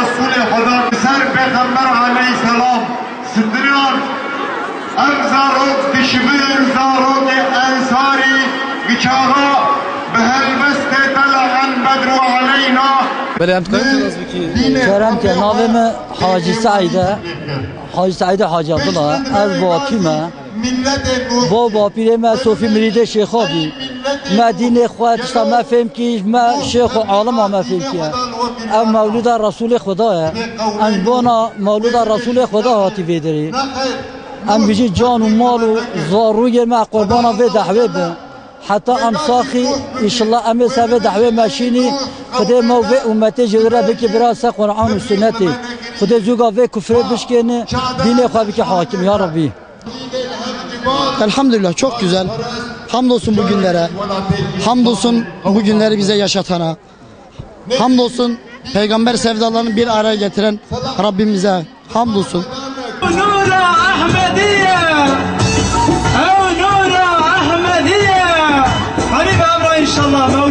Resulü Huda Ser Peygamber Aleyhisselam Sıdrıyan Evzarok dişbir zarok ensari Gıçağa behelbeste tela'an bedru aleyna. Belayant kayıtlarız ki. Kerem ki navime Hacı Said'e Hacı Said'e Hacı Abdullah ez bakime baba pireme Sofi Miride Şeyh abi Medine خواهد است ما فهم کی ما شیخ عالم ما فهم کیه ام مولود رسول خدا ہے ان بنا مولود رسول خدا هاتی ویدری ام بیجی جان و مال و زاروی ما قربانا و دعوه به حتی ام ساخی انشالله ام سبب دعوه ماشینی خدا ما و امت جوره بکی براس قرآن و سنتی خدا زوجا و کفر بشکنه دین خواهی که حاکم یا ربی. Elhamdülillah çok güzel. Hamdolsun bugünlere. Hamdolsun bugünleri bize yaşatana. Hamdolsun peygamber sevdalarını bir araya getiren Rabbimize hamdolsun. Nura Ahmediye. Nura Ahmediye. Habib Amra inşallah.